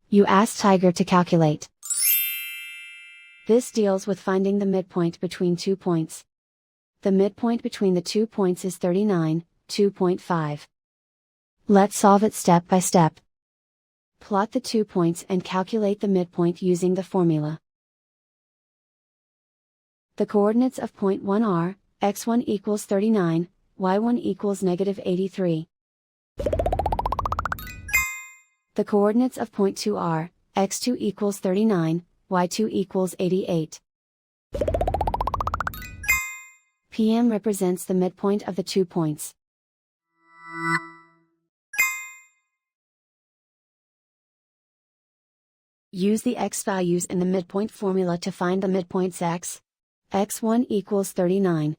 You ask Tiger to calculate. This deals with finding the midpoint between 2 points. The midpoint between the 2 points is 39, 2.5. Let's solve it step by step. Plot the 2 points and calculate the midpoint using the formula. The coordinates of point 1 are, x1 equals 39, y1 equals negative 83. The coordinates of point 2 are, x2 equals 39, y2 equals 88. PM represents the midpoint of the 2 points. Use the x values in the midpoint formula to find the midpoints x. x1 equals 39.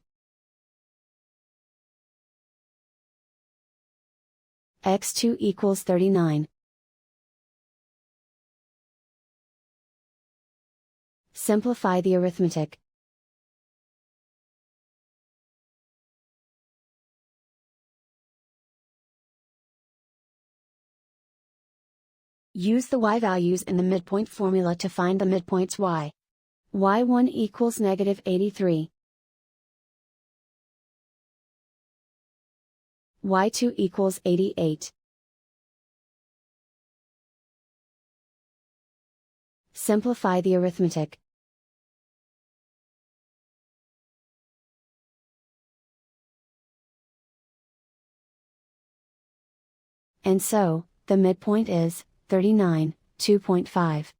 x2 equals 39. Simplify the arithmetic. Use the y values in the midpoint formula to find the midpoints y. y1 equals negative 83. y2 equals 88. Simplify the arithmetic. And so, the midpoint is 39, 2.5.